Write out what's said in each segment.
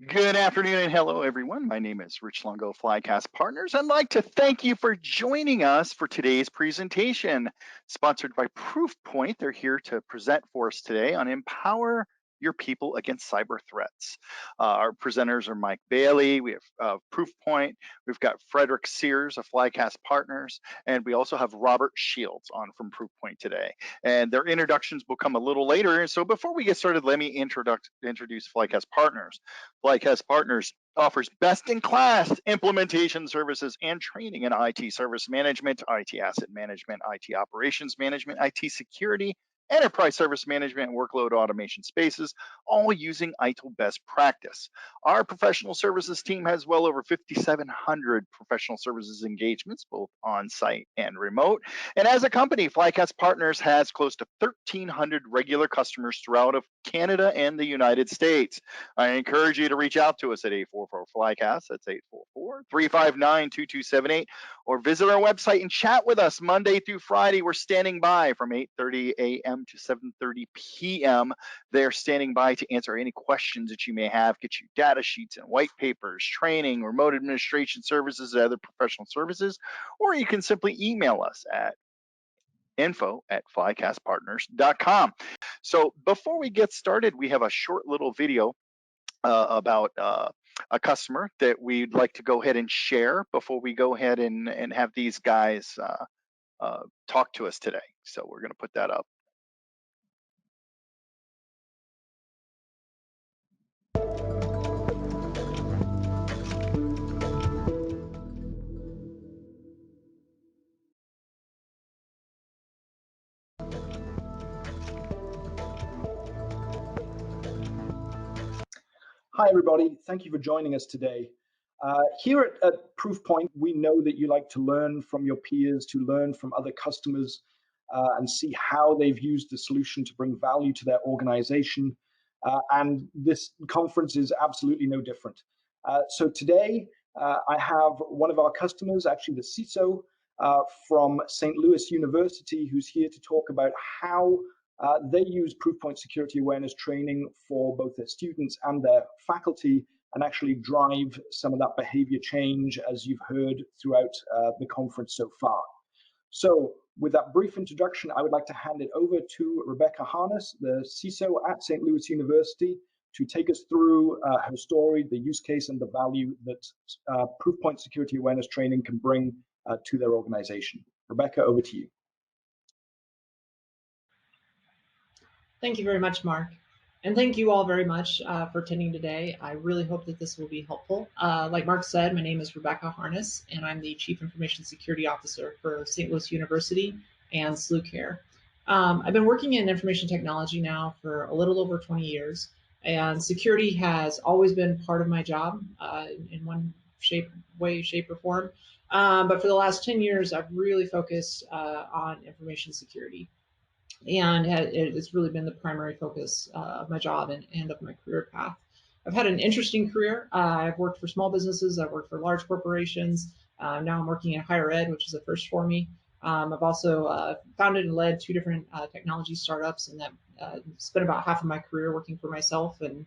Good afternoon and hello, everyone. My name is Rich Longo, Flycast Partners. I'd like to thank you for joining us for today's presentation, sponsored by Proofpoint. They're here to present for us today on Empower Your People Against Cyber Threats. Our presenters are Mike Bailey, we have Proofpoint, we've got Frederick Sears of Flycast Partners, and we also have Robert Shields on from Proofpoint today. And their introductions will come a little later. And so before we get started, let me introduce Flycast Partners. Flycast Partners offers best-in-class implementation services and training in IT service management, IT asset management, IT operations management, IT security, enterprise service management, and workload automation spaces, all using ITIL best practice. Our professional services team has well over 5,700 professional services engagements, both on-site and remote. And as a company, Flycast Partners has close to 1,300 regular customers throughout Canada and the United States. I encourage you to reach out to us at 844-FLYCAST, that's 844-359-2278, or visit our website and chat with us Monday through Friday. We're standing by from 8:30 a.m. to 7:30 p.m. They're standing by to answer any questions that you may have, get you data sheets and white papers, training, remote administration services, and other professional services, or you can simply email us at info@flycastpartners.com. So before we get started, we have a short little video about a customer that we'd like to go ahead and share before we go ahead and have these guys talk to us today. So we're going to put that up. Hi, everybody. Thank you for joining us today. Here at Proofpoint, we know that you like to learn from your peers, to learn from other customers, and see how they've used the solution to bring value to their organization. And this conference is absolutely no different. So today, I have one of our customers, actually the CISO from St. Louis University, who's here to talk about how they use Proofpoint security awareness training for both their students and their faculty, and actually drive some of that behavior change, as you've heard throughout the conference so far. So with that brief introduction, I would like to hand it over to Rebecca Harness, the CISO at St. Louis University, to take us through her story, the use case, and the value that Proofpoint security awareness training can bring to their organization. Rebecca, over to you. Thank you very much, Mark. And thank you all very much for attending today. I really hope that this will be helpful. Like Mark said, my name is Rebecca Harness, and I'm the Chief Information Security Officer for St. Louis University and SLUcare. I've been working in information technology now for a little over 20 years, and security has always been part of my job in one shape or form. But for the last 10 years, I've really focused on information security. And it's really been the primary focus of my job and of my career path. I've had an interesting career. I've worked for small businesses. I've worked for large corporations. Now I'm working in higher ed, which is a first for me. I've also founded and led 2 different technology startups, and that spent about half of my career working for myself and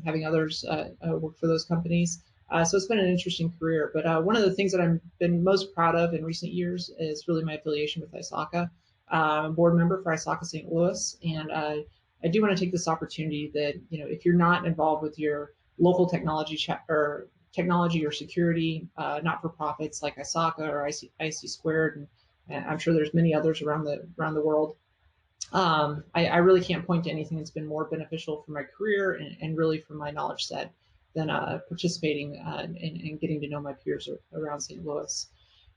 having others work for those companies. So it's been an interesting career. But one of the things that I've been most proud of in recent years is really my affiliation with ISACA. I'm a board member for ISACA St. Louis, and I do want to take this opportunity that, if you're not involved with your local technology or security not-for-profits like ISACA or IC Squared, and I'm sure there's many others around the world, I really can't point to anything that's been more beneficial for my career and really for my knowledge set than participating and getting to know my peers around St. Louis.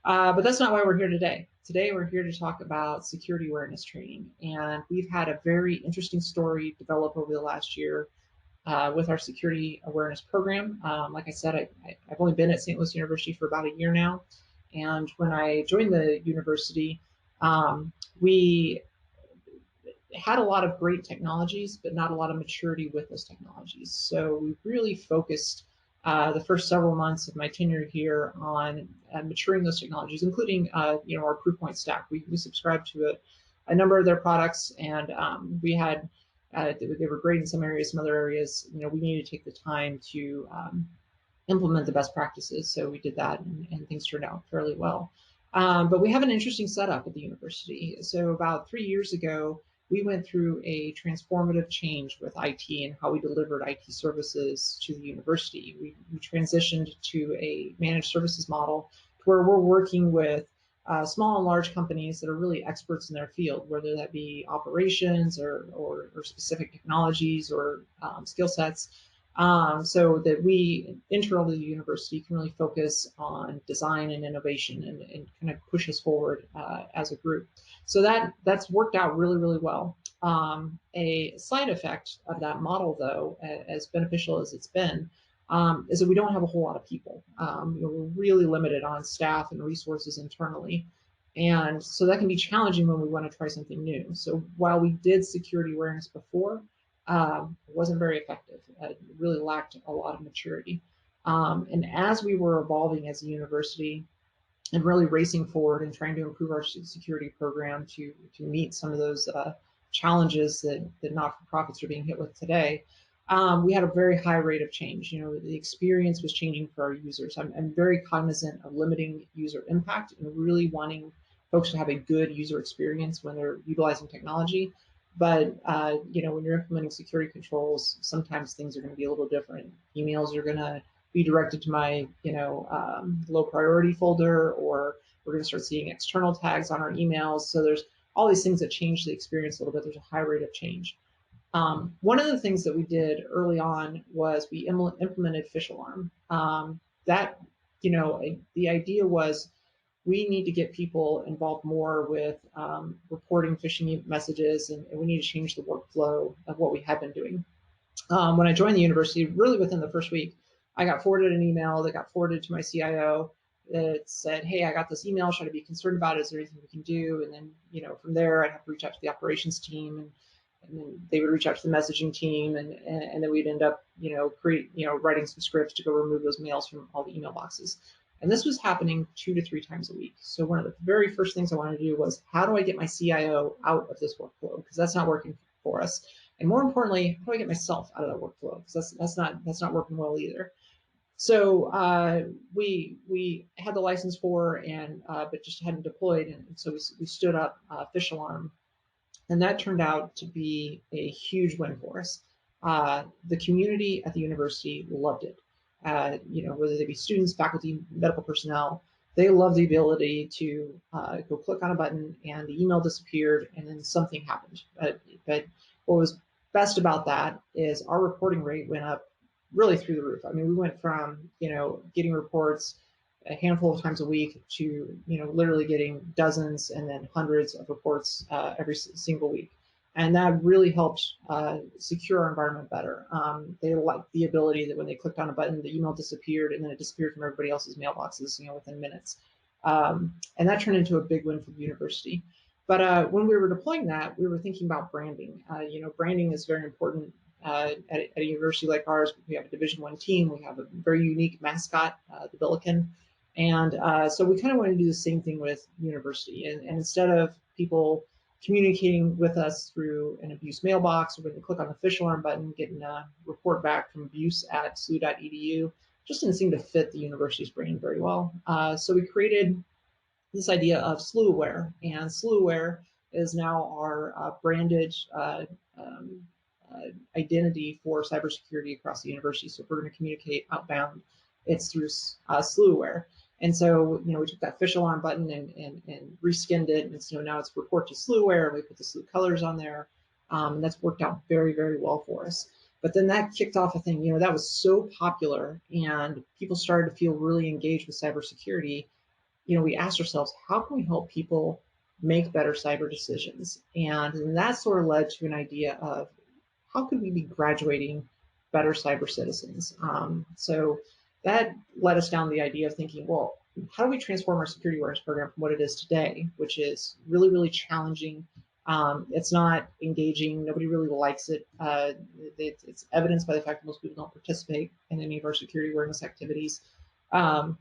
But that's not why we're here today. Today, we're here to talk about security awareness training. And we've had a very interesting story develop over the last year with our security awareness program. Like I said, I've only been at St. Louis University for about a year now. And when I joined the university, we had a lot of great technologies, but not a lot of maturity with those technologies. So we really focused the first several months of my tenure here on maturing those technologies, including our Proofpoint stack. We subscribed to a number of their products, and we had They were great in some areas, some other areas, we needed to take the time to implement the best practices. So we did that, and things turned out fairly well. But we have an interesting setup at the university. So about 3 years ago, we went through a transformative change with IT and how we delivered IT services to the university. We transitioned to a managed services model where we're working with small and large companies that are really experts in their field, whether that be operations or specific technologies or skill sets, so that we internal to the university can really focus on design and innovation and kind of push us forward as a group. So that's worked out really, really well. A side effect of that model, though, as beneficial as it's been, is that we don't have a whole lot of people. We're really limited on staff and resources internally. And so that can be challenging when we want to try something new. So while we did security awareness before, it wasn't very effective. It really lacked a lot of maturity. And as we were evolving as a university and really racing forward and trying to improve our security program to meet some of those challenges that not-for-profits are being hit with today, we had a very high rate of change. The experience was changing for our users. I'm very cognizant of limiting user impact and really wanting folks to have a good user experience when they're utilizing technology. But when you're implementing security controls, sometimes things are going to be a little different. Emails are going to be directed to my low priority folder, or we're going to start seeing external tags on our emails. So there's all these things that change the experience a little bit. There's a high rate of change. One of the things that we did early on was we implemented Phish Alarm. The idea was we need to get people involved more with reporting phishing messages, and we need to change the workflow of what we had been doing. When I joined the university, really within the first week, I got forwarded an email that got forwarded to my CIO that said, "Hey, I got this email. Should I be concerned about it? Is there anything we can do?" And then, from there, I'd have to reach out to the operations team, and then they would reach out to the messaging team, and then we'd end up, writing some scripts to go remove those mails from all the email boxes. And this was happening 2 to 3 times a week. So one of the very first things I wanted to do was, how do I get my CIO out of this workflow? Because that's not working for us. And more importantly, how do I get myself out of that workflow? Because that's not working well either. So we had the license for, but just hadn't deployed, and so we stood up Phish Alarm, and that turned out to be a huge win for us. The community at the university loved it. Whether they be students, faculty, medical personnel, they love the ability to go click on a button and the email disappeared and then something happened. But what was best about that is our reporting rate went up really through the roof. I mean, we went from, getting reports a handful of times a week to, literally getting dozens and then hundreds of reports every single week. And that really helped secure our environment better. They liked the ability that when they clicked on a button, the email disappeared and then it disappeared from everybody else's mailboxes, within minutes. And that turned into a big win for the university. But when we were deploying that, we were thinking about branding. Branding is very important at a university like ours. We have a Division I team. We have a very unique mascot, the Billiken. And so we kind of want to do the same thing with university. And instead of people communicating with us through an abuse mailbox, or when they click on the Phish Alarm button, getting a report back from abuse@slu.edu, just didn't seem to fit the university's brand very well. So we created this idea of SLU Aware, and SLU Aware is now our branded identity for cybersecurity across the university. So if we're going to communicate outbound, it's through SLU Aware. And so, we took that Phish Alarm button and reskinned it. And so now it's report to SLU Aware. We put the SLU colors on there. And that's worked out very, very well for us. But then that kicked off a thing, that was so popular and people started to feel really engaged with cybersecurity. We asked ourselves, how can we help people make better cyber decisions? And that sort of led to an idea of, how could we be graduating better cyber citizens? So that led us down the idea of thinking, well, how do we transform our security awareness program from what it is today, which is really, really challenging. It's not engaging. Nobody really likes it. It's evidenced by the fact that most people don't participate in any of our security awareness activities. The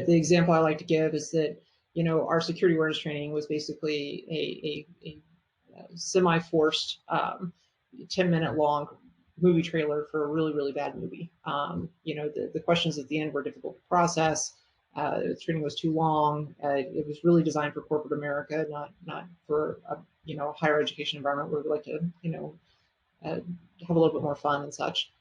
example I like to give is that, our security awareness training was basically a semi-forced 10-minute long movie trailer for a really, really bad movie. The questions at the end were difficult to process. The training was too long. It was really designed for corporate America, not for a higher education environment where we like to have a little bit more fun and such.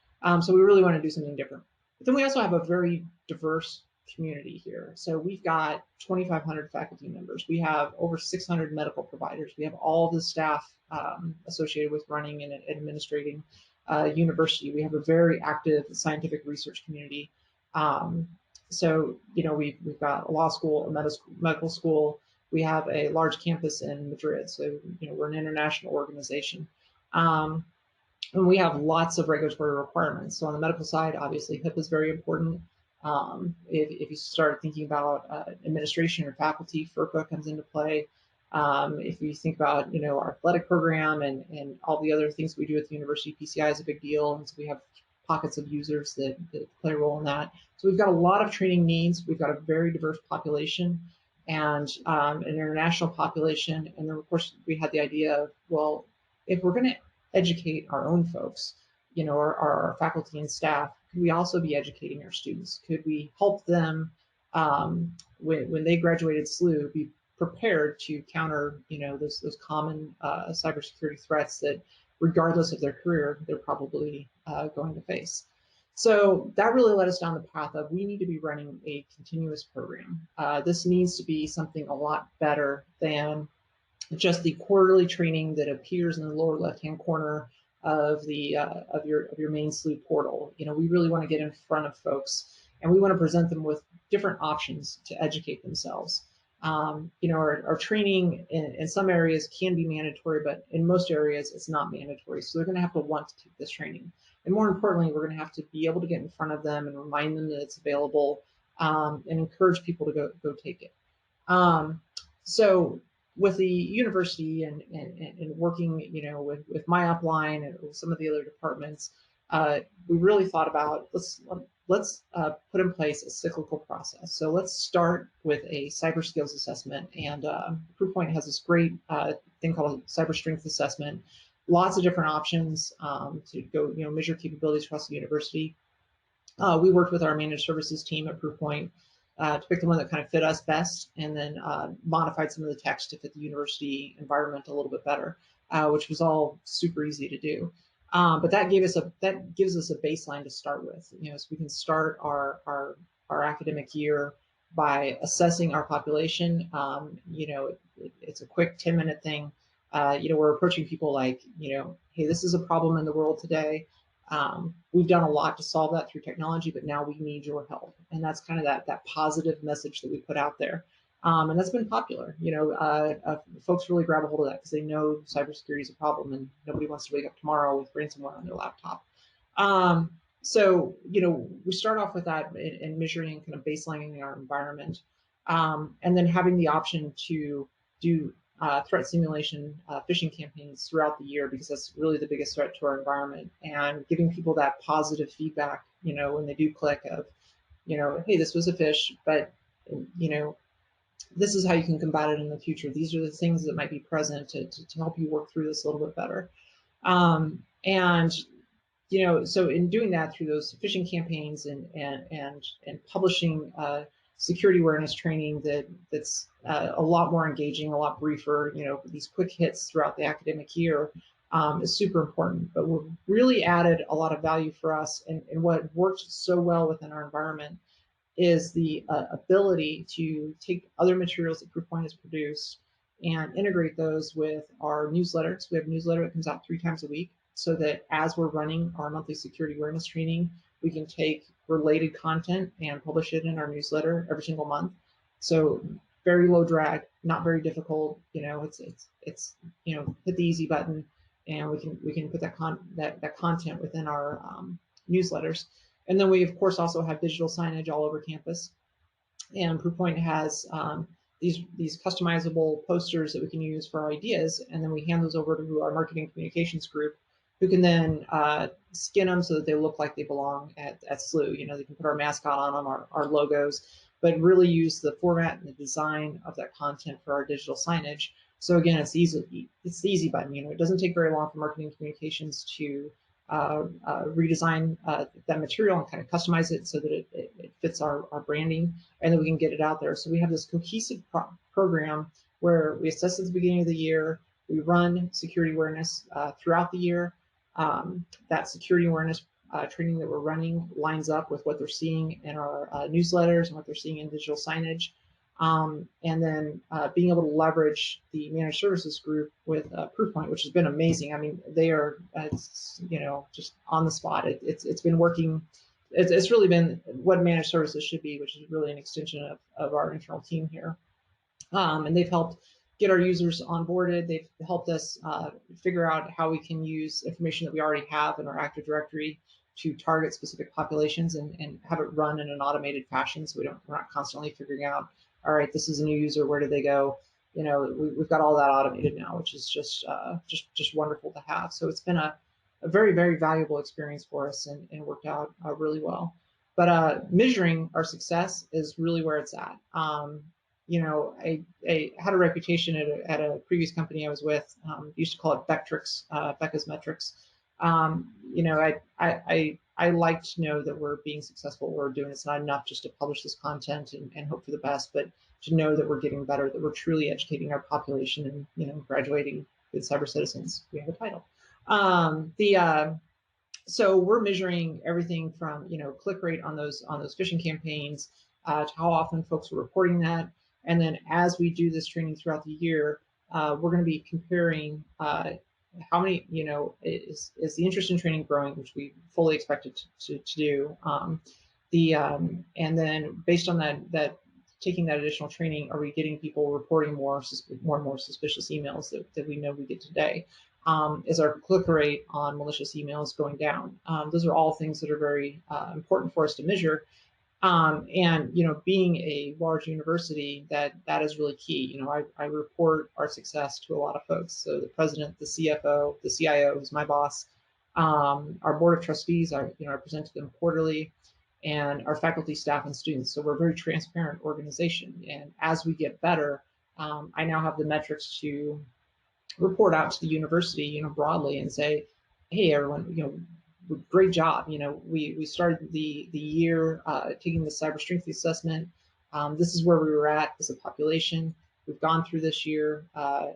So we really want to do something different. But then we also have a very diverse community here. So we've got 2,500 faculty members. We have over 600 medical providers. We have all the staff associated with running and administrating university. We have a very active scientific research community. We've got a law school, a medical school. We have a large campus in Madrid. So, we're an international organization. And we have lots of regulatory requirements. So on the medical side, obviously HIPAA is very important. If you start thinking about administration or faculty, FERPA comes into play. If you think about our athletic program and all the other things we do at the university, PCI is a big deal, and so we have pockets of users that play a role in that. So we've got a lot of training needs. We've got a very diverse population and an international population. And then of course we had the idea of, well, if we're going to educate our own folks, our faculty and staff, could we also be educating our students? Could we help them when they graduated SLU be prepared to counter those common cybersecurity threats that regardless of their career they're probably going to face? So that really led us down the path of we need to be running a continuous program. This needs to be something a lot better than just the quarterly training that appears in the lower left-hand corner of your main SLU portal. We really want to get in front of folks, and we want to present them with different options to educate themselves. Our training in some areas can be mandatory, but in most areas it's not mandatory. So they're going to have to want to take this training. And more importantly, we're going to have to be able to get in front of them and remind them that it's available, and encourage people to go take it. So with the university and working, with my upline and with some of the other departments, we really thought about let's put in place a cyclical process. So let's start with a cyber skills assessment, and Proofpoint has this great thing called a cyber strength assessment. Lots of different options to go, measure capabilities across the university. We worked with our managed services team at Proofpoint to pick the one that kind of fit us best, and then modified some of the text to fit the university environment a little bit better, which was all super easy to do. But that gives us a baseline to start with, so we can start our academic year by assessing our population. It's a quick 10-minute thing. We're approaching people like, hey, this is a problem in the world today. We've done a lot to solve that through technology, but now we need your help. And that's kind of that positive message that we put out there. And that's been popular. Folks really grab a hold of that because they know cybersecurity is a problem and nobody wants to wake up tomorrow with ransomware on their laptop. So we start off with that and measuring kind of baselining our environment, and then having the option to do threat simulation, phishing campaigns throughout the year, because that's really the biggest threat to our environment, and giving people that positive feedback, when they do click of, hey, this was a phish, but, this is how you can combat it in the future. These are the things that might be present to help you work through this a little bit better. So in doing that through those phishing campaigns and publishing security awareness training that's a lot more engaging, a lot briefer, these quick hits throughout the academic year is super important. But what really added a lot of value for us, and what worked so well within our environment, is the ability to take other materials that Proofpoint has produced and integrate those with our newsletter. So we have a newsletter that comes out 3 times a week, so that as we're running our monthly security awareness training, we can take related content and publish it in our newsletter every single month. So very low drag, not very difficult. It's hit the easy button, and we can put that content within our newsletters. And then we of course also have digital signage all over campus, and Proofpoint has these customizable posters that we can use for our ideas, and then we hand those over to our marketing communications group, who can then skin them so that they look like they belong at SLU. They can put our mascot on them, our logos, but really use the format and the design of that content for our digital signage, So again, it's easy. It's the easy button. It doesn't take very long for marketing communications to redesign that material and kind of customize it so that it fits our branding, and then we can get it out there. So we have this cohesive program where we assess at the beginning of the year, we run security awareness throughout the year. That security awareness training that we're running lines up with what they're seeing in our newsletters and what they're seeing in digital signage. And then being able to leverage the managed services group with Proofpoint, which has been amazing. I mean, they are, just on the spot. It's been working. It's really been what managed services should be, which is really an extension of our internal team here. And they've helped get our users onboarded. They've helped us figure out how we can use information that we already have in our Active Directory to target specific populations and have it run in an automated fashion, so we're not constantly figuring out, all right, this is a new user, where do they go? We've got all that automated now, which is just wonderful to have. So it's been a very, very valuable experience for us and worked out really well. But measuring our success is really where it's at. I had a reputation at a previous company I was with. Used to call it Bectrix, Becca's Metrics. I like to know that we're being successful at what we're doing. It's not enough just to publish this content and hope for the best, but to know that we're getting better, that we're truly educating our population and graduating good cyber citizens. We have a title. So we're measuring everything from click rate on those phishing campaigns to how often folks are reporting that, and then as we do this training throughout the year, we're going to be comparing how many is the interest in training growing, which we fully expect it to do. And then based on that taking that additional training, are we getting people reporting more and more suspicious emails that we know we get today? Is our click rate on malicious emails going down? Those are all things that are very important for us to measure. And being a large university, that is really key. I report our success to a lot of folks. So the president, the CFO, the CIO, who's my boss, our board of trustees, I present to them quarterly, and our faculty, staff, and students. So we're a very transparent organization. And as we get better, I now have the metrics to report out to the university, broadly, and say, hey, everyone, great job. We started the year taking the cyber strength assessment. This is where we were at as a population. We've gone through this year. Our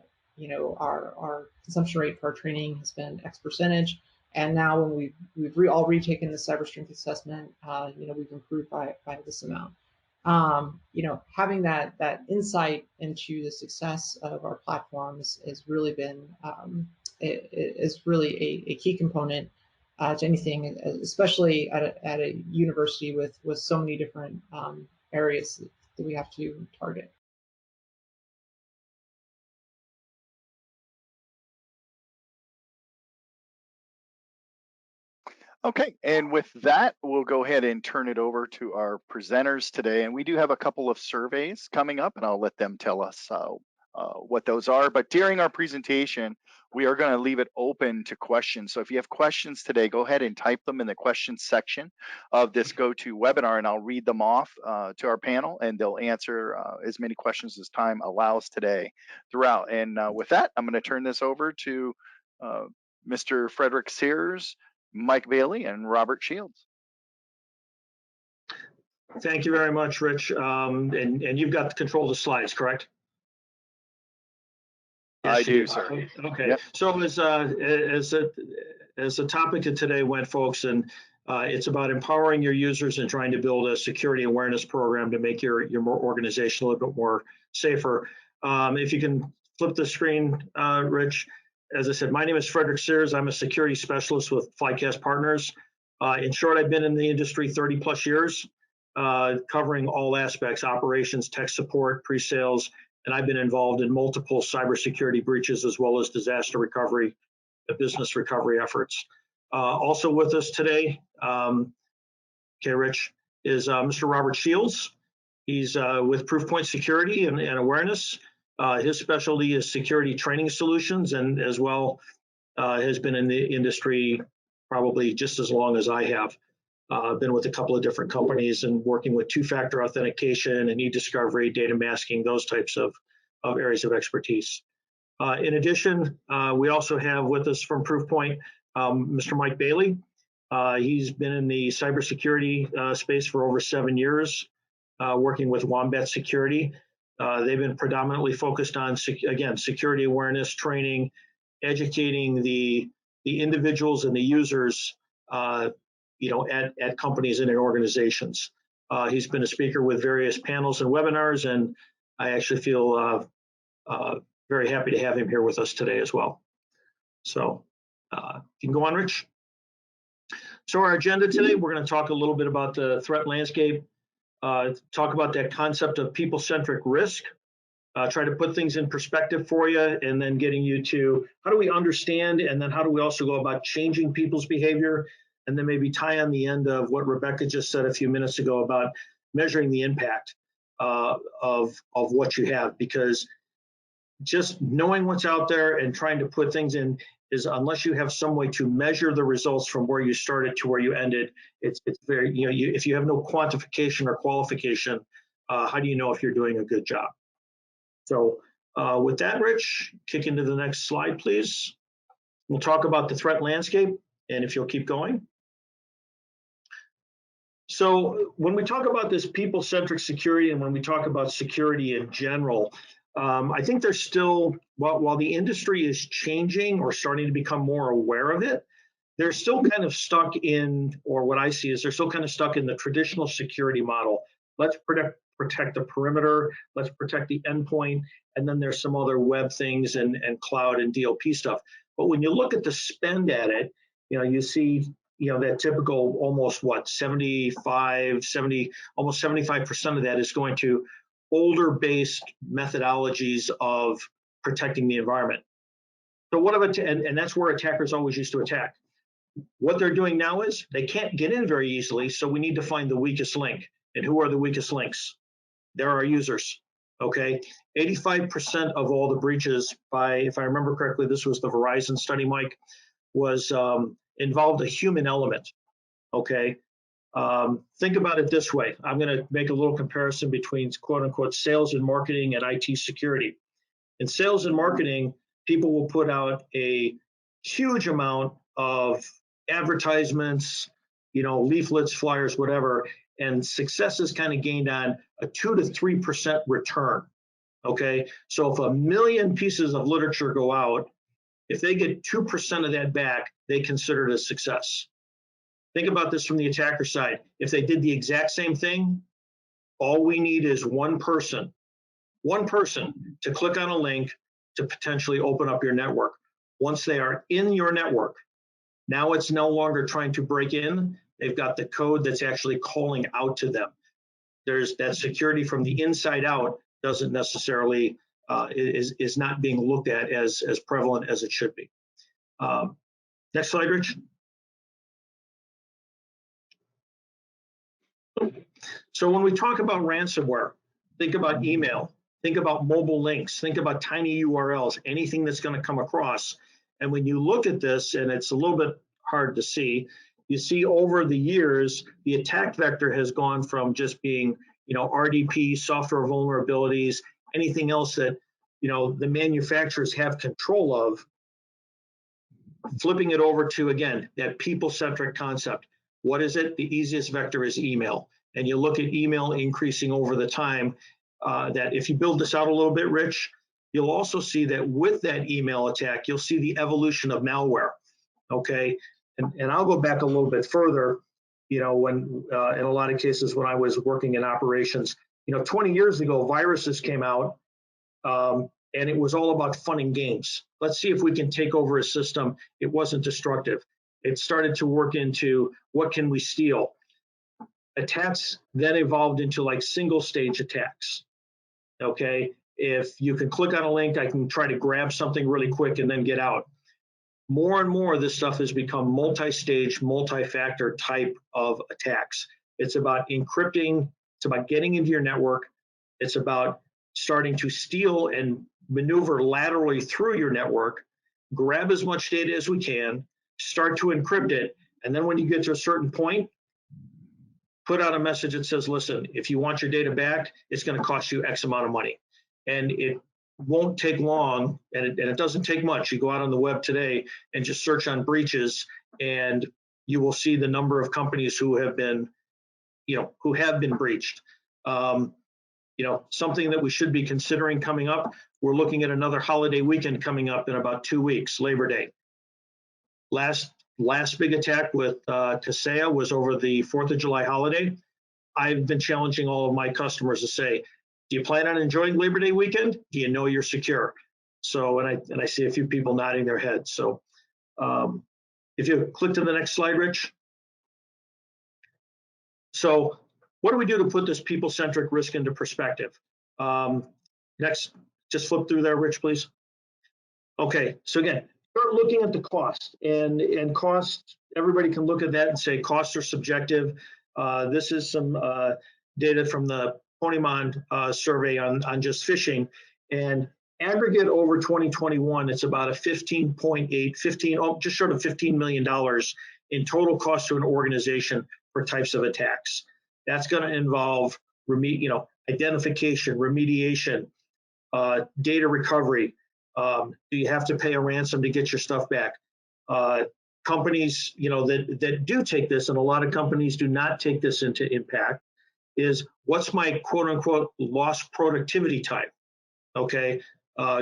consumption rate for our training has been X percentage. And now when we've all retaken the cyber strength assessment, we've improved by this amount. Having that insight into the success of our platforms has really been is really a key component to anything, especially at a university with so many different areas that we have to target. Okay, and with that, we'll go ahead and turn it over to our presenters today. And we do have a couple of surveys coming up, and I'll let them tell us what those are. But during our presentation, we are going to leave it open to questions. So if you have questions today, go ahead and type them in the questions section of this GoToWebinar, and I'll read them off to our panel, and they'll answer as many questions as time allows today throughout. And with that, I'm going to turn this over to Mr. Frederick Sears, Mike Bailey, and Robert Shields. Thank you very much, Rich. And you've got control of the slides, correct? Yes, I do, sir. Okay. Yep. So as the topic of today went, folks, and it's about empowering your users and trying to build a security awareness program to make your organization a little bit more safer. If you can flip the screen, Rich. As I said, my name is Frederick Sears. I'm a security specialist with Flycast Partners. In short, I've been in the industry 30 plus years, covering all aspects, operations, tech support, pre-sales, and I've been involved in multiple cybersecurity breaches as well as disaster recovery, business recovery efforts. Also with us today, Rich, is Mr. Robert Shields. He's with Proofpoint Security and Awareness. His specialty is security training solutions, and as well has been in the industry probably just as long as I have. Been with a couple of different companies and working with two-factor authentication and e-discovery, data masking, those types of areas of expertise. In addition, we also have with us from Proofpoint, Mr. Mike Bailey. He's been in the cybersecurity space for over 7 years, working with Wombat Security. They've been predominantly focused on, again, security awareness training, educating the individuals and the users, at companies and in organizations. He's been a speaker with various panels and webinars, and I actually feel very happy to have him here with us today as well. So you can go on, Rich. So our agenda today, we're going to talk a little bit about the threat landscape, talk about that concept of people-centric risk, try to put things in perspective for you, and then getting you to how do we understand, and then how do we also go about changing people's behavior, and then maybe tie on the end of what Rebecca just said a few minutes ago about measuring the impact of what you have, because just knowing what's out there and trying to put things in is, unless you have some way to measure the results from where you started to where you ended, it's very, if you have no quantification or qualification, how do you know if you're doing a good job? So with that, Rich, kick into the next slide, please. We'll talk about the threat landscape, and if you'll keep going. So when we talk about this people-centric security, and when we talk about security in general, I think there's still, while the industry is changing or starting to become more aware of it, they're still kind of stuck in, or what I see is they're still kind of stuck in the traditional security model. Let's protect the perimeter, let's protect the endpoint, and then there's some other web things and cloud and DLP stuff. But when you look at the spend at it, you see, that typical almost what, 70, almost 75% of that is going to older based methodologies of protecting the environment. So what of it, and that's where attackers always used to attack. What they're doing now is they can't get in very easily, so we need to find the weakest link. And who are the weakest links? There are users. Okay, 85% of all the breaches, if I remember correctly, this was the Verizon study, Mike, was involved a human element. Okay. Think about it this way. I'm going to make a little comparison between quote unquote sales and marketing and IT security. In sales and marketing, people will put out a huge amount of advertisements, leaflets, flyers, whatever, and success is kind of gained on a 2 to 3% return. Okay, so if 1 million pieces of literature go out, if they get 2% of that back, they consider it a success. Think about this from the attacker side. If they did the exact same thing, all we need is one person to click on a link to potentially open up your network. Once they are in your network, now it's no longer trying to break in. They've got the code that's actually calling out to them. There's that security from the inside out doesn't necessarily, is not being looked at as prevalent as it should be. Next slide, Rich. So when we talk about ransomware, think about email, think about mobile links, think about tiny URLs, anything that's going to come across. And when you look at this, and it's a little bit hard to see, you see over the years, the attack vector has gone from just being, RDP, software vulnerabilities, anything else that, the manufacturers have control of, flipping it over to, again, that people-centric concept. What is it? The easiest vector is email. And you look at email increasing over the time, that if you build this out a little bit, Rich, you'll also see that with that email attack, you'll see the evolution of malware, okay? And I'll go back a little bit further, when in a lot of cases when I was working in operations, 20 years ago, viruses came out, and it was all about fun and games. Let's see if we can take over a system. It wasn't destructive. It started to work into what can we steal? Attacks then evolved into like single stage attacks. Okay, if you can click on a link, I can try to grab something really quick and then get out. More and more, this stuff has become multi-stage, multi-factor type of attacks. It's about encrypting, it's about getting into your network, it's about starting to steal and maneuver laterally through your network, grab as much data as we can, start to encrypt it, and then when you get to a certain point, put out a message that says, listen, if you want your data back, it's going to cost you X amount of money. And won't take long, and it doesn't take much. You go out on the web today and just search on breaches, and you will see the number of companies who have been, who have been breached. Something that we should be considering coming up. We're looking at another holiday weekend coming up in about 2 weeks, Labor Day. Last big attack with Kaseya was over the 4th of July holiday. I've been challenging all of my customers to say, do you plan on enjoying Labor Day weekend? Do you know you're secure? So, and I see a few people nodding their heads. So if you click to the next slide, Rich. So what do we do to put this people-centric risk into perspective? Next, just flip through there, Rich, please. Okay, so again, start looking at the cost, and cost, everybody can look at that and say costs are subjective. This is some data from the Ponemon survey on just phishing, and aggregate over 2021, it's about a just short of $15 million in total cost to an organization for types of attacks. That's going to involve identification, remediation, data recovery. Do you have to pay a ransom to get your stuff back? Companies, that do take this, and a lot of companies do not take this into impact, is what's my quote unquote lost productivity time? Okay,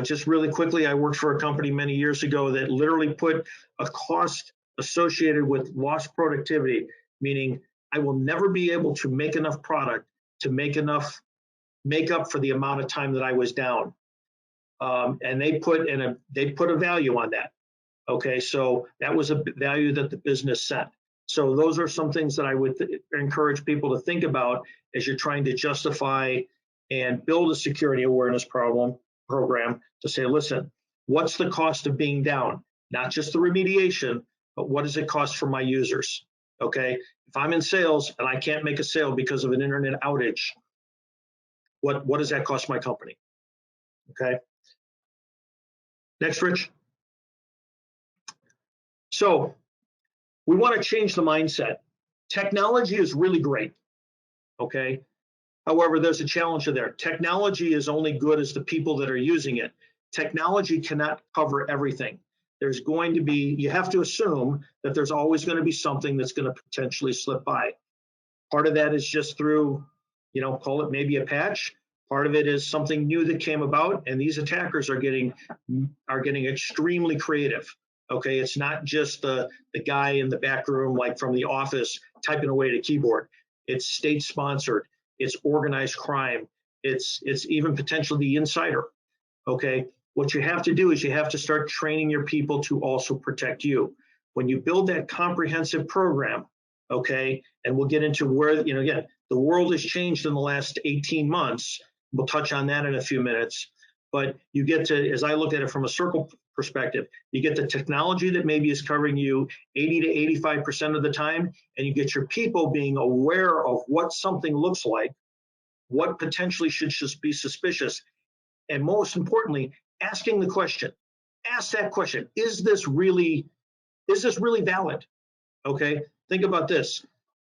just really quickly, I worked for a company many years ago that literally put a cost associated with lost productivity, meaning I will never be able to make enough product to make up for the amount of time that I was down. And they put a value on that. Okay, so that was a value that the business set. So those are some things that I would encourage people to think about as you're trying to justify and build a security awareness program to say, listen, what's the cost of being down? Not just the remediation, but what does it cost for my users? Okay, if I'm in sales and I can't make a sale because of an internet outage, what does that cost my company? Okay. Next, Rich. So we want to change the mindset. Technology is really great, okay? However, there's a challenge there. Technology is only good as the people that are using it. Technology cannot cover everything. There's going to be, you have to assume that there's always going to be something that's going to potentially slip by. Part of that is just through, call it maybe a patch. Part of it is something new that came about, and these attackers are getting extremely creative. Okay, it's not just the guy in the back room, like from the office, typing away at a keyboard. It's state-sponsored. It's organized crime. It's even potentially the insider. Okay, what you have to do is you have to start training your people to also protect you. When you build that comprehensive program, okay, and we'll get into where, again, the world has changed in the last 18 months. We'll touch on that in a few minutes. But you get to, as I look at it from a circle perspective, you get the technology that maybe is covering you 80 to 85% of the time, and you get your people being aware of what something looks like, what potentially should just be suspicious, and most importantly, asking the question. Ask that question: Is this really valid? Okay, think about this.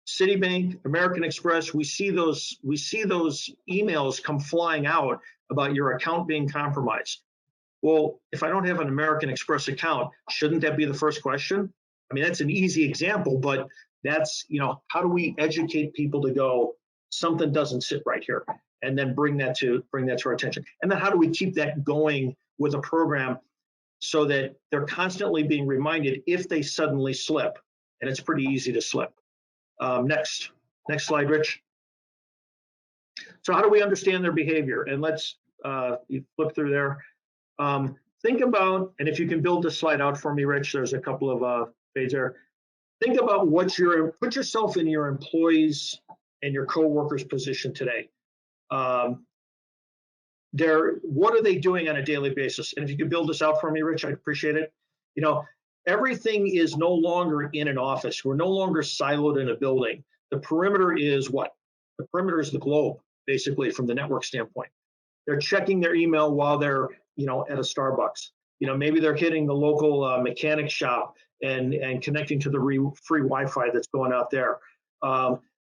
Citibank, American Express, we see those emails come flying out about your account being compromised. Well, if I don't have an American Express account, shouldn't that be the first question? I mean, that's an easy example, but that's, how do we educate people to go, something doesn't sit right here, and then bring that to our attention? And then how do we keep that going with a program so that they're constantly being reminded if they suddenly slip, and it's pretty easy to slip. Next slide, Rich. So how do we understand their behavior? And let's you flip through there. Think about, and if you can build this slide out for me, Rich, there's a couple of pages there. Think about put yourself in your employees and your coworkers' position today. What are they doing on a daily basis? And if you could build this out for me, Rich, I'd appreciate it. Everything is no longer in an office. We're no longer siloed in a building. The perimeter is what? The perimeter is the globe, basically, from the network standpoint. They're checking their email while they're, at a Starbucks. Maybe they're hitting the local mechanic shop and connecting to the free Wi-Fi that's going out there.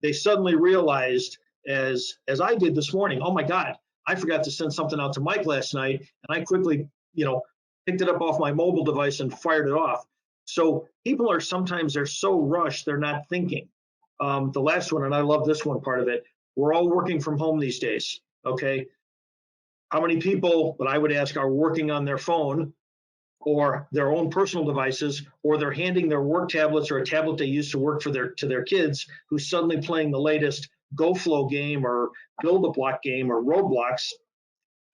They suddenly realized, as I did this morning, oh my God, I forgot to send something out to Mike last night, and I quickly, picked it up off my mobile device and fired it off. So people are sometimes, they're so rushed, they're not thinking. The last one, and I love this one part of it, we're all working from home these days, okay? How many people that I would ask are working on their phone or their own personal devices, or they're handing their work tablets or a tablet they used to work to their kids, who's suddenly playing the latest GoFlow game or Build-A-Block game or Roblox,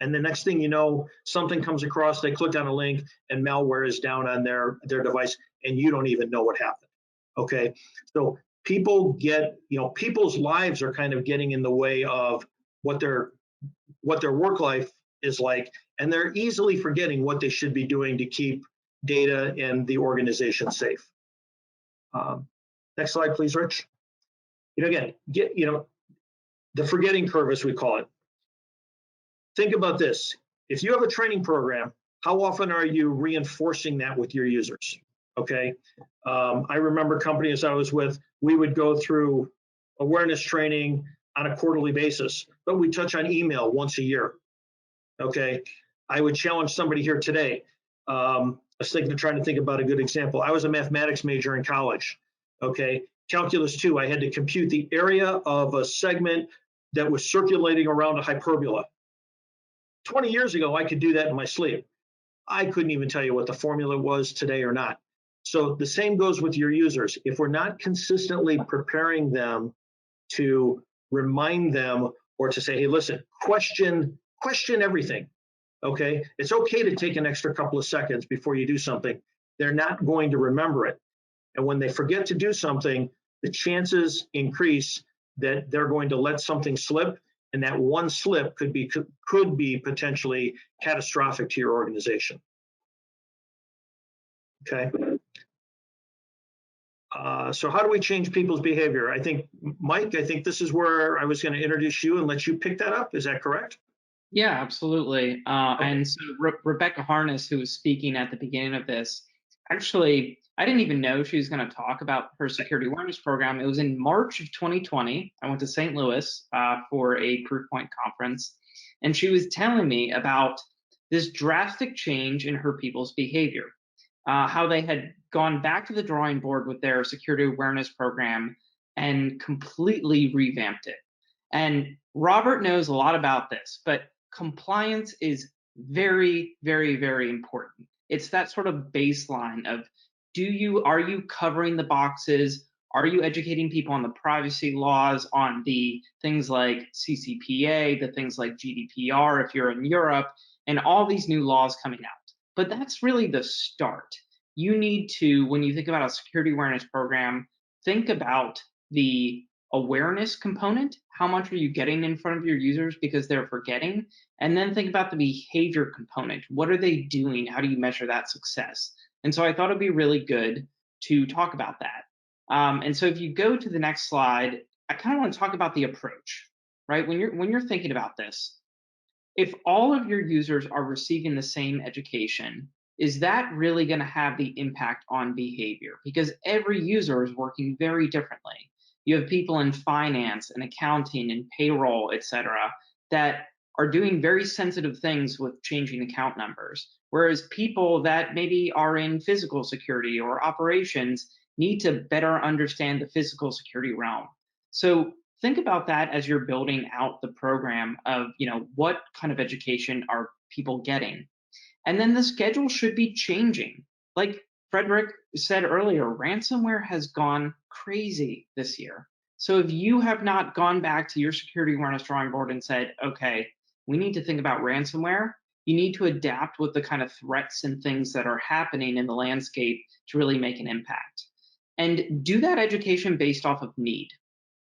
and the next thing you know, something comes across, they click on a link, and malware is down on their device, and you don't even know what happened, okay? So people get, people's lives are kind of getting in the way of what their work life is like, and they're easily forgetting what they should be doing to keep data and the organization safe. Next slide, please, Rich. Again, the forgetting curve, as we call it. Think about this. If you have a training program, how often are you reinforcing that with your users? Okay. I remember companies I was with, we would go through awareness training on a quarterly basis, but we touch on email once a year. Okay. I would challenge somebody here today. I was trying to think about a good example. I was a mathematics major in college. Okay. Calculus 2, I had to compute the area of a segment that was circulating around a hyperbola. 20 years ago, I could do that in my sleep. I couldn't even tell you what the formula was today or not. So the same goes with your users. If we're not consistently preparing them to remind them or to say, hey, listen, question everything, okay? It's okay to take an extra couple of seconds before you do something. They're not going to remember it. And when they forget to do something, the chances increase that they're going to let something slip, and that one slip could be potentially catastrophic to your organization. Okay. So how do we change people's behavior? I think, Mike, this is where I was going to introduce you and let you pick that up. Is that correct? Yeah, absolutely. Okay. And so Rebecca Harness, who was speaking at the beginning of this, actually, I didn't even know she was going to talk about her security awareness program. It was in March of 2020. I went to St. Louis for a Proofpoint conference, and she was telling me about this drastic change in her people's behavior, how they had gone back to the drawing board with their security awareness program and completely revamped it. And Robert knows a lot about this, but compliance is very, very, very important. It's that sort of baseline of, are you covering the boxes? Are you educating people on the privacy laws, on the things like CCPA, the things like GDPR if you're in Europe, and all these new laws coming out? But that's really the start. You need to, when you think about a security awareness program, think about the awareness component. How much are you getting in front of your users because they're forgetting? And then think about the behavior component. What are they doing? How do you measure that success? And so I thought it'd be really good to talk about that. And so if you go to the next slide, I kind of want to talk about the approach, right? When you're thinking about this, if all of your users are receiving the same education, is that really going to have the impact on behavior? Because every user is working very differently. You have people in finance and accounting and payroll, et cetera, that are doing very sensitive things with changing account numbers. Whereas people that maybe are in physical security or operations need to better understand the physical security realm. So think about that as you're building out the program of, what kind of education are people getting? And then the schedule should be changing. Like Frederick said earlier, ransomware has gone crazy this year. So if you have not gone back to your security awareness drawing board and said, okay, we need to think about ransomware, you need to adapt with the kind of threats and things that are happening in the landscape to really make an impact. And do that education based off of need.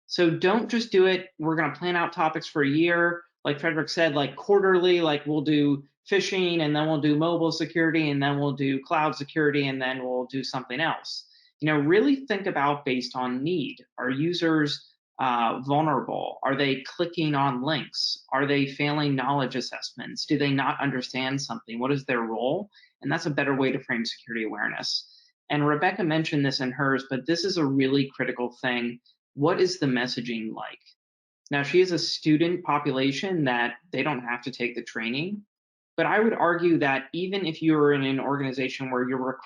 So don't just do it, we're going to plan out topics for a year, like Frederick said, like quarterly, like we'll do phishing, and then we'll do mobile security, and then we'll do cloud security, and then we'll do something else. Really think about based on need. Are users vulnerable? Are they clicking on links? Are they failing knowledge assessments? Do they not understand something? What is their role? And that's a better way to frame security awareness. And Rebecca mentioned this in hers, but this is a really critical thing. What is the messaging like? Now, she is a student population that they don't have to take the training, but I would argue that even if you're in an organization where you're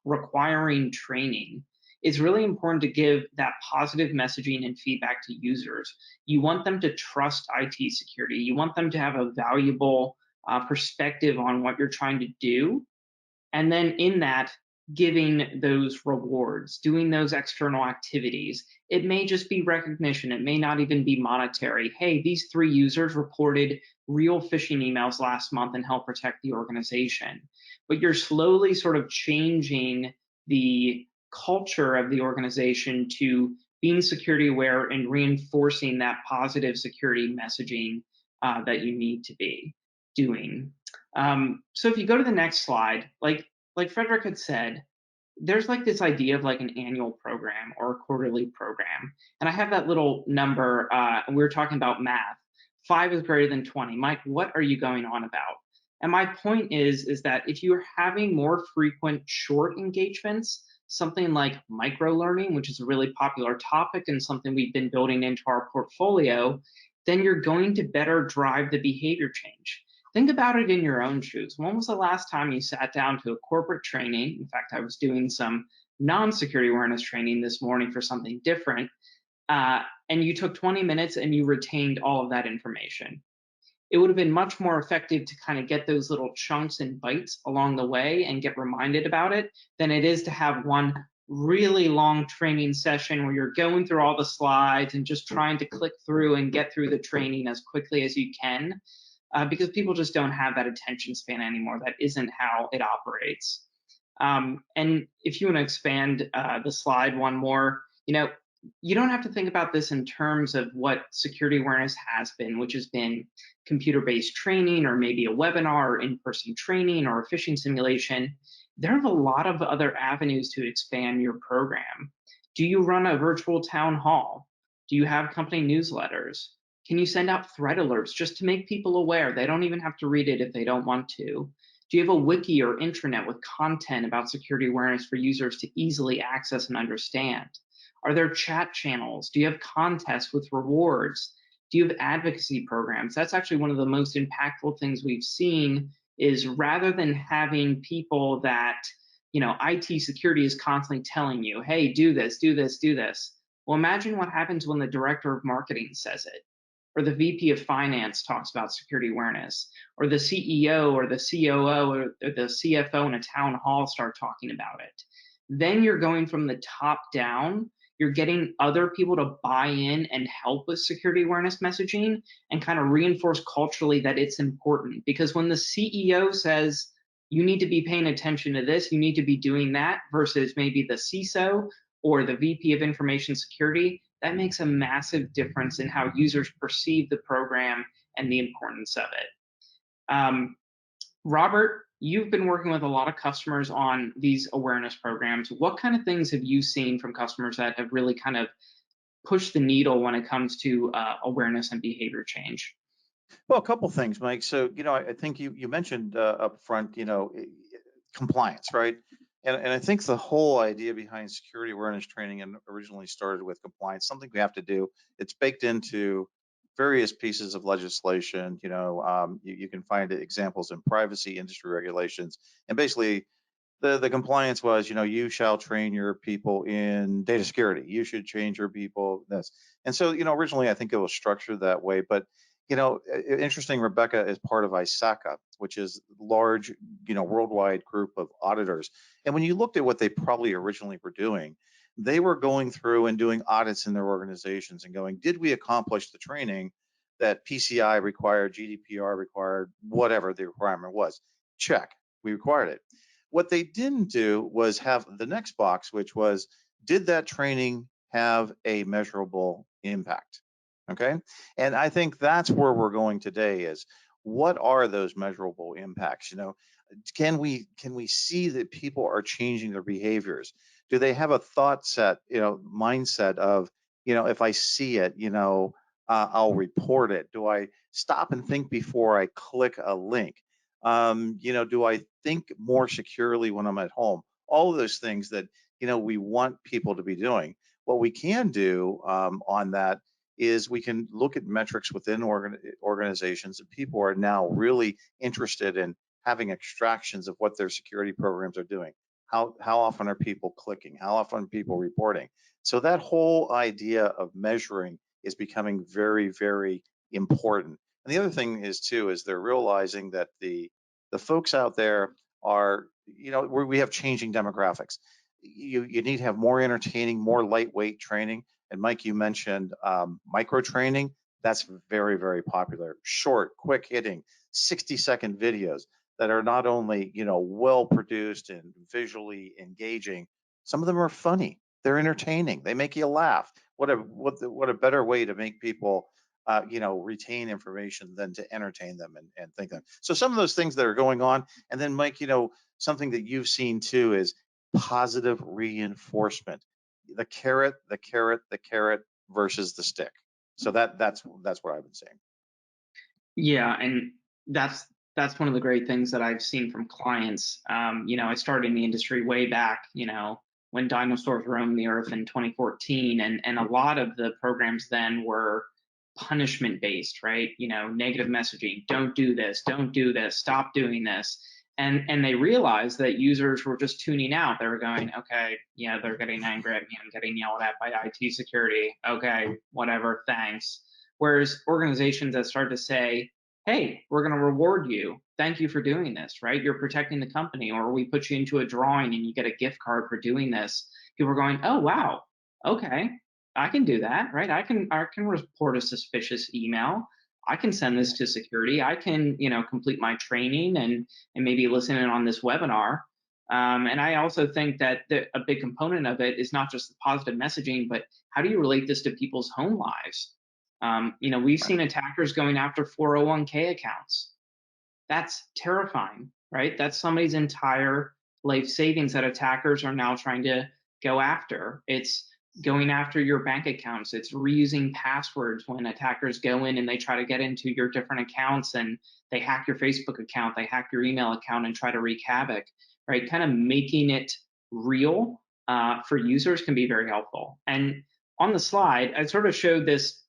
requiring training, it's really important to give that positive messaging and feedback to users. You want them to trust IT security. You want them to have a valuable perspective on what you're trying to do. And then in that, giving those rewards, doing those external activities. It may just be recognition. It may not even be monetary. Hey, these 3 users reported real phishing emails last month and helped protect the organization. But you're slowly sort of changing the culture of the organization to being security aware and reinforcing that positive security messaging that you need to be doing. So if you go to the next slide, like Frederick had said, there's like this idea of like an annual program or a quarterly program. And I have that little number, and we were talking about math. 5 is greater than 20. Mike, what are you going on about? And my point is that if you're having more frequent short engagements, something like microlearning, which is a really popular topic and something we've been building into our portfolio, then you're going to better drive the behavior change. Think about it in your own shoes. When was the last time you sat down to a corporate training? In fact, I was doing some non-security awareness training this morning for something different, and you took 20 minutes and you retained all of that information. It would have been much more effective to kind of get those little chunks and bites along the way and get reminded about it than it is to have one really long training session where you're going through all the slides and just trying to click through and get through the training as quickly as you can. Because people just don't have that attention span anymore. That isn't how it operates. And if you want to expand the slide one more, you don't have to think about this in terms of what security awareness has been, which has been computer-based training or maybe a webinar or in-person training or a phishing simulation. There are a lot of other avenues to expand your program. Do you run a virtual town hall? Do you have company newsletters? Can you send out threat alerts just to make people aware? They don't even have to read it if they don't want to. Do you have a wiki or intranet with content about security awareness for users to easily access and understand? Are there chat channels? Do you have contests with rewards? Do you have advocacy programs? That's actually one of the most impactful things we've seen is rather than having people that, IT security is constantly telling you, hey, do this, do this, do this. Well, imagine what happens when the director of marketing says it, or the VP of finance talks about security awareness, or the CEO or the COO or the CFO in a town hall start talking about it. Then you're going from the top down, you're getting other people to buy in and help with security awareness messaging and kind of reinforce culturally that it's important. Because when the CEO says, you need to be paying attention to this, you need to be doing that, versus maybe the CISO or the VP of information security, that makes a massive difference in how users perceive the program and the importance of it. Robert, you've been working with a lot of customers on these awareness programs. What kind of things have you seen from customers that have really kind of pushed the needle when it comes to awareness and behavior change? Well, a couple things, Mike. So, I think you mentioned up front, compliance, right? And I think the whole idea behind security awareness training and originally started with compliance, something we have to do. It's baked into various pieces of legislation. You can find examples in privacy industry regulations, and basically the compliance was, you shall train your people in data security. You should train your people this. And so, originally I think it was structured that way, but interesting, Rebecca is part of ISACA, which is large, worldwide group of auditors. And when you looked at what they probably originally were doing, they were going through and doing audits in their organizations and going, did we accomplish the training that PCI required, GDPR required, whatever the requirement was? Check, we required it. What they didn't do was have the next box, which was, did that training have a measurable impact? Okay. And I think that's where we're going today is, what are those measurable impacts? Can we see that people are changing their behaviors? Do they have a thought set, mindset of, if I see it, I'll report it? Do I stop and think before I click a link? Do I think more securely when I'm at home? All of those things that, we want people to be doing. What we can do on that is we can look at metrics within organizations, and people are now really interested in having extractions of what their security programs are doing. How often are people clicking? How often are people reporting? So that whole idea of measuring is becoming very, very important. And the other thing is too, is they're realizing that the folks out there are, we have changing demographics. You need to have more entertaining, more lightweight training. And Mike, you mentioned micro training. That's very, very popular. Short, quick hitting, 60-second videos that are not only, well produced and visually engaging. Some of them are funny. They're entertaining. They make you laugh. What a better way to make people retain information than to entertain them and think them. So some of those things that are going on. And then Mike, something that you've seen too is positive reinforcement. The carrot versus the stick. So that's what I've been saying. Yeah, and that's one of the great things that I've seen from clients. I started in the industry way back, when dinosaurs roamed the earth in 2014, and a lot of the programs then were punishment based, right? Negative messaging, don't do this, stop doing this. And they realized that users were just tuning out. They were going, okay, yeah, they're getting angry at me. I'm getting yelled at by IT security. Okay, whatever, thanks. Whereas organizations that start to say, hey, we're going to reward you. Thank you for doing this, right? You're protecting the company, or we put you into a drawing and you get a gift card for doing this. People are going, oh, wow, okay, I can do that, right? I can report a suspicious email. I can send this to security. I can, complete my training and maybe listen in on this webinar. And I also think that a big component of it is not just the positive messaging, but how do you relate this to people's home lives? We've seen attackers going after 401k accounts. That's terrifying, right? That's somebody's entire life savings that attackers are now trying to go after. It's going after your bank accounts. It's reusing passwords when attackers go in and they try to get into your different accounts, and they hack your Facebook account, they hack your email account and try to wreak havoc, right? Kind of making it real for users can be very helpful. And on the slide, I sort of showed this,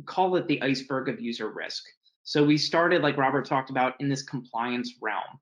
call it the iceberg of user risk. So we started, like Robert talked about, in this compliance realm.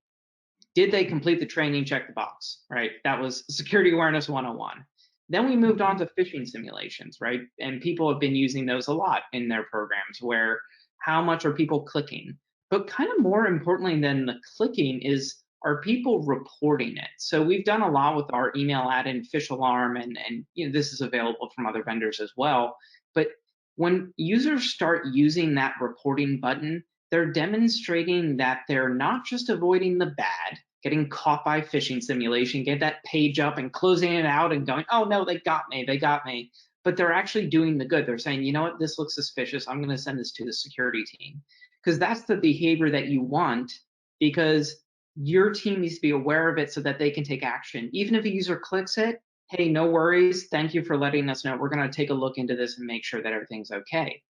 Did they complete the training? Check the box, right? That was Security Awareness 101. Then we moved on to phishing simulations, right? And people have been using those a lot in their programs, where how much are people clicking? But kind of more importantly than the clicking is, are people reporting it? So we've done a lot with our email add-in Phish Alarm, and this is available from other vendors as well. But when users start using that reporting button, they're demonstrating that they're not just avoiding the bad, getting caught by phishing simulation, get that page up and closing it out and going, oh no, they got me. But they're actually doing the good. They're saying, you know what, this looks suspicious. I'm going to send this to the security team. Because that's the behavior that you want, because your team needs to be aware of it so that they can take action. Even if a user clicks it, hey, no worries. Thank you for letting us know. We're going to take a look into this and make sure that everything's okay.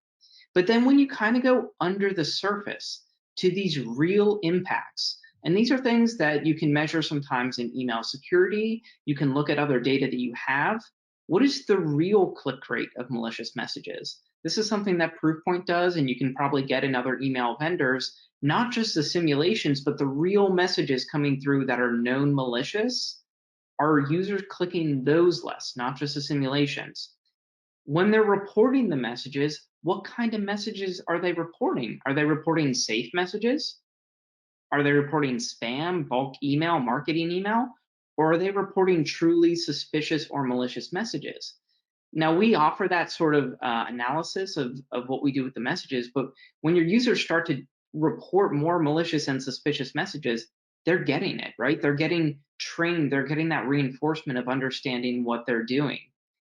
But then when you kind of go under the surface to these real impacts, and these are things that you can measure sometimes in email security, you can look at other data that you have. What is the real click rate of malicious messages? This is something that Proofpoint does, and you can probably get in other email vendors, not just the simulations, but the real messages coming through that are known malicious. Are users clicking those less, not just the simulations? When they're reporting the messages, what kind of messages are they reporting? Are they reporting safe messages? Are they reporting spam, bulk email, marketing email? Or are they reporting truly suspicious or malicious messages? Now, we offer that sort of analysis of what we do with the messages, but when your users start to report more malicious and suspicious messages, they're getting it, right? They're getting trained, they're getting that reinforcement of understanding what they're doing.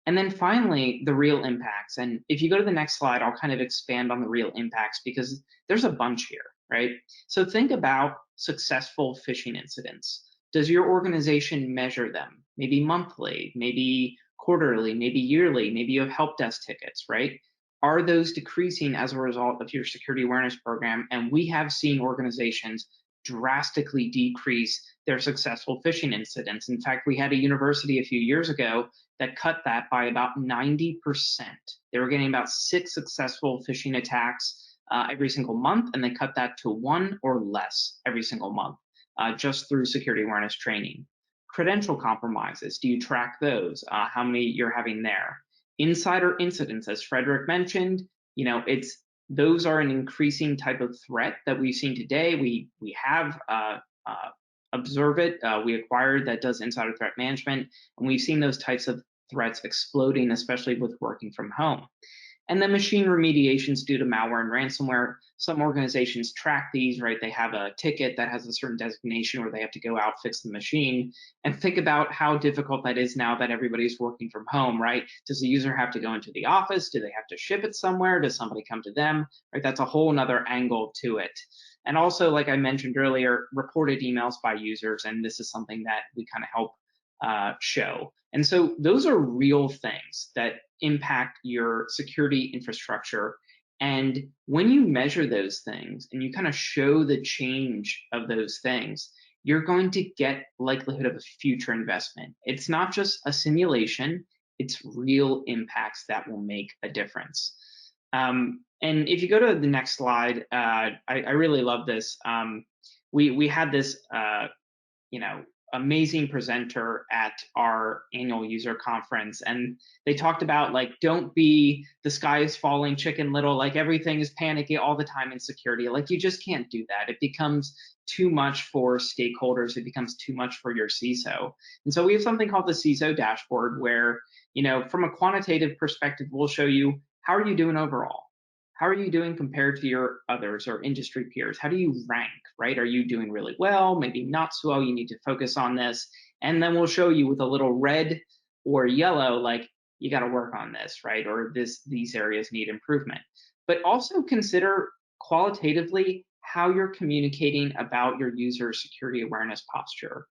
And then finally, the real impacts. And if you go to the next slide, I'll kind of expand on the real impacts, because there's a bunch here, right? So think about successful phishing incidents. Does your organization measure them? Maybe monthly, maybe quarterly, maybe yearly, maybe you have help desk tickets, right? Are those decreasing as a result of your security awareness program? And we have seen organizations drastically decrease their successful phishing incidents. In fact, we had a university a few years ago that cut that by about 90%. They were getting about 6 successful phishing attacks every single month, and they cut that to 1 or less every single month just through security awareness training. Credential compromises, do you track those? How many you're having there? Insider incidents, as Frederick mentioned, those are an increasing type of threat that we've seen today. We have Observe It, we acquired, that does insider threat management, and we've seen those types of threats exploding, especially with working from home. And then machine remediations due to malware and ransomware. Some organizations track these, right? They have a ticket that has a certain designation where they have to go out, fix the machine, and think about how difficult that is now that everybody's working from home, right? Does the user have to go into the office? Do they have to ship it somewhere? Does somebody come to them, right? That's a whole nother angle to it. And also, like I mentioned earlier, reported emails by users, and this is something that we kind of help show. And so those are real things that impact your security infrastructure. And when you measure those things and you kind of show the change of those things, you're going to get likelihood of a future investment. It's not just a simulation, it's real impacts that will make a difference. And if you go to the next slide, I really love this. We had this, amazing presenter at our annual user conference, and they talked about, like, don't be the sky is falling chicken little, like everything is panicky all the time in security. Like, you just can't do that. It becomes too much for stakeholders. It becomes too much for your CISO. And so we have something called the CISO Dashboard where, from a quantitative perspective, we'll show you, how are you doing overall? How are you doing compared to your others or industry peers? How do you rank, right? Are you doing really well? Maybe not so well. You need to focus on this. And then we'll show you with a little red or yellow, like, you got to work on this, right? Or these areas need improvement. But also consider qualitatively how you're communicating about your user security awareness posture.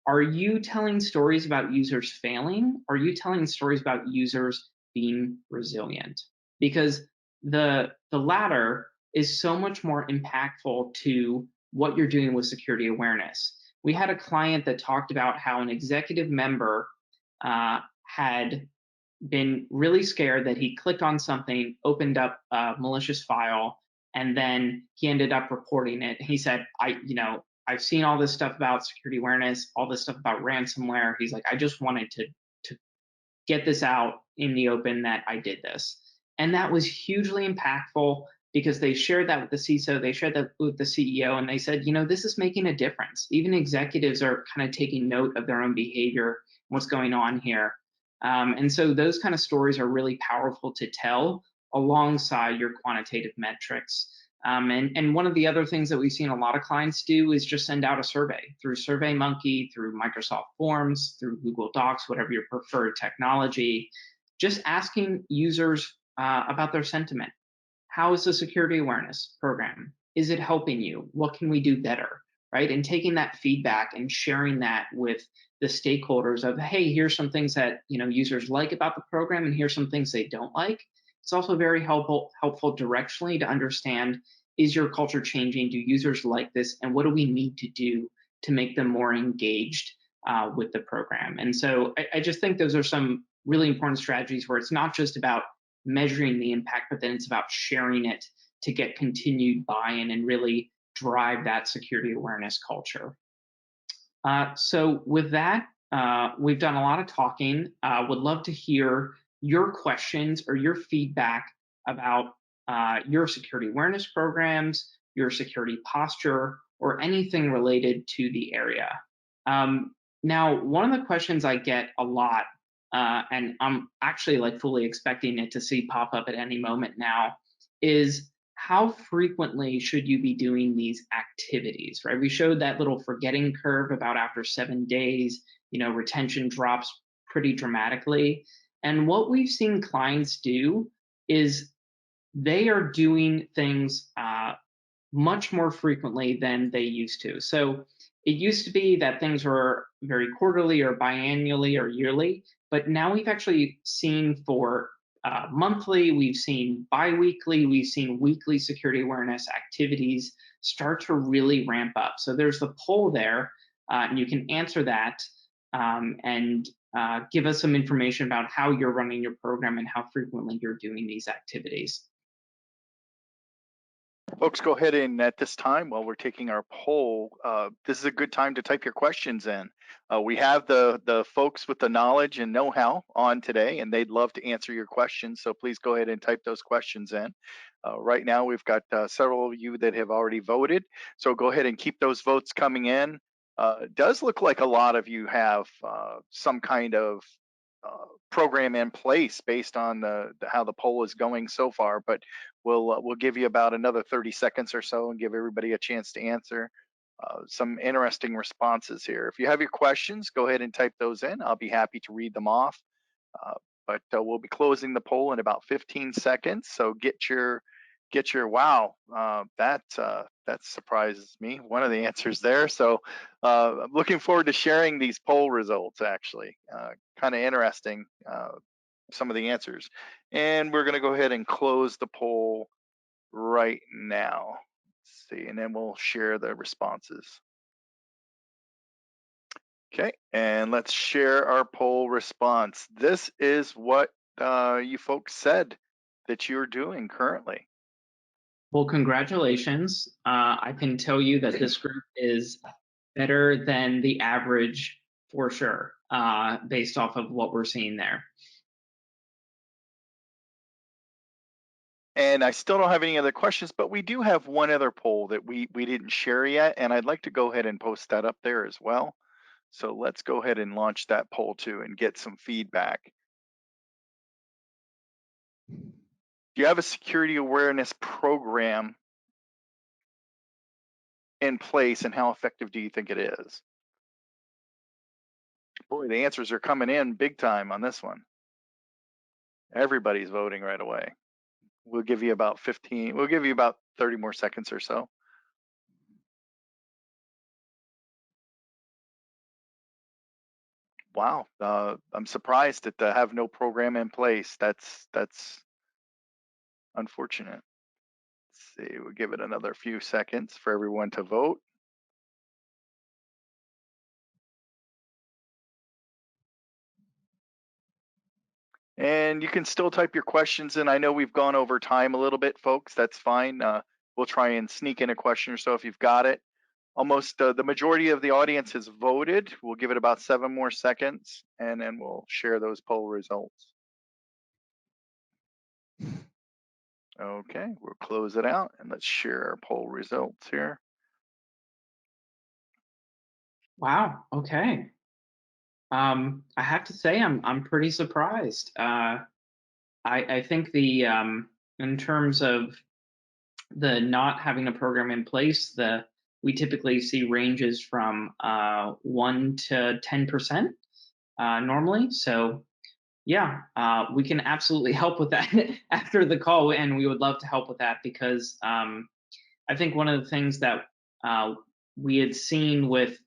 Are you telling stories about users failing? Are you telling stories about users being resilient? Because the latter is so much more impactful to what you're doing with security awareness. We had a client that talked about how an executive member had been really scared that he clicked on something, opened up a malicious file, and then he ended up reporting it. He said, I've seen all this stuff about security awareness, all this stuff about ransomware. He's like, I just wanted to get this out in the open that I did this. And that was hugely impactful because they shared that with the CISO, they shared that with the CEO, and they said, this is making a difference. Even executives are kind of taking note of their own behavior, what's going on here. And so those kind of stories are really powerful to tell alongside your quantitative metrics. And one of the other things that we've seen a lot of clients do is just send out a survey through SurveyMonkey, through Microsoft Forms, through Google Docs, whatever your preferred technology, just asking users about their sentiment. How is the security awareness program? Is it helping you? What can we do better, right? And taking that feedback and sharing that with the stakeholders of, hey, here's some things that users like about the program, and here's some things they don't like. It's also very helpful directionally to understand, is your culture changing? Do users like this? And what do we need to do to make them more engaged with the program? And so I just think those are some really important strategies where it's not just about measuring the impact, but then it's about sharing it to get continued buy-in and really drive that security awareness culture. So with that, we've done a lot of talking. Would love to hear your questions or your feedback about your security awareness programs, your security posture, or anything related to the area. Now, one of the questions I get a lot, and I'm actually fully expecting it to see pop up at any moment now, is how frequently should you be doing these activities, right? We showed that little forgetting curve about after 7 days, retention drops pretty dramatically. And what we've seen clients do is they are doing things much more frequently than they used to. So it used to be that things were very quarterly or biannually or yearly, but now we've actually seen for monthly, we've seen bi-weekly, we've seen weekly security awareness activities start to really ramp up. So there's the poll there, and you can answer that and give us some information about how you're running your program and how frequently you're doing these activities. Folks, go ahead and at this time, while we're taking our poll, this is a good time to type your questions in. We have the folks with the knowledge and know-how on today, and they'd love to answer your questions. So please go ahead and type those questions in. Right now, we've got several of you that have already voted. So go ahead and keep those votes coming in. It does look like a lot of you have some kind of program in place based on how the poll is going so far, but we'll give you about another 30 seconds or so and give everybody a chance to answer. Some interesting responses here. If you have your questions, go ahead and type those in. I'll be happy to read them off. But we'll be closing the poll in about 15 seconds. So get your wow. That surprises me. One of the answers there. So I'm looking forward to sharing these poll results. Actually, kind of interesting. Some of the answers, and we're going to go ahead and close the poll right now. Let's see, and then we'll share the responses. Okay, and let's share our poll response. This is what you folks said that you're doing currently. Well, congratulations. I can tell you that this group is better than the average for sure, based off of what we're seeing there. And I still don't have any other questions, but we do have one other poll that we didn't share yet, and I'd like to go ahead and post that up there as well. So let's go ahead and launch that poll too and get some feedback. Do you have a security awareness program in place, and how effective do you think it is? Boy, the answers are coming in big time on this one. Everybody's voting right away. We'll give you about 30 more seconds or so. Wow, I'm surprised that they have no program in place. That's unfortunate. Let's see, we'll give it another few seconds for everyone to vote. And you can still type your questions in. I know we've gone over time a little bit, folks. That's fine. We'll try and sneak in a question or so if you've got it. Almost the majority of the audience has voted. We'll give it about 7 more seconds, and then we'll share those poll results. Okay, we'll close it out, and let's share our poll results here. Wow. Okay. I have to say I'm pretty surprised. I think the in terms of the not having a program in place, we typically see ranges from 1 to 10% normally. So yeah, we can absolutely help with that after the call, and we would love to help with that because I think one of the things that we had seen with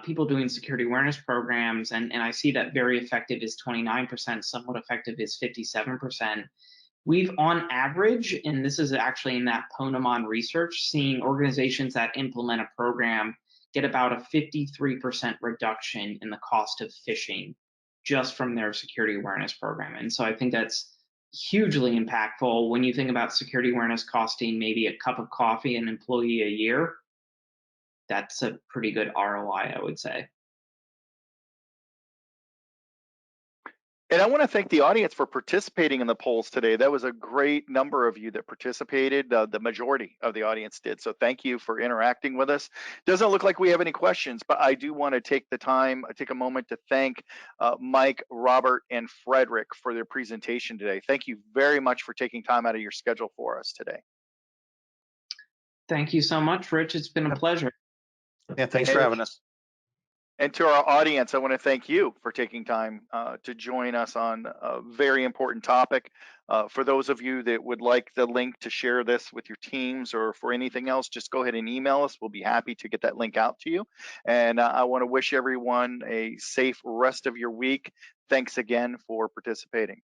people doing security awareness programs, and I see that very effective is 29%, somewhat effective is 57%. We've on average, and this is actually in that Ponemon research, seeing organizations that implement a program get about a 53% reduction in the cost of phishing just from their security awareness program. And so I think that's hugely impactful when you think about security awareness costing maybe a cup of coffee an employee a year. That's a pretty good ROI, I would say. And I want to thank the audience for participating in the polls today. That was a great number of you that participated. The majority of the audience did. So thank you for interacting with us. Doesn't look like we have any questions, but I do want to take a moment to thank Mike, Robert, and Frederick for their presentation today. Thank you very much for taking time out of your schedule for us today. Thank you so much, Rich. It's been a pleasure. Yeah, thanks for having us. And to our audience, I want to thank you for taking time to join us on a very important topic. For those of you that would like the link to share this with your teams or for anything else, just go ahead and email us. We'll be happy to get that link out to you. And I want to wish everyone a safe rest of your week. Thanks again for participating.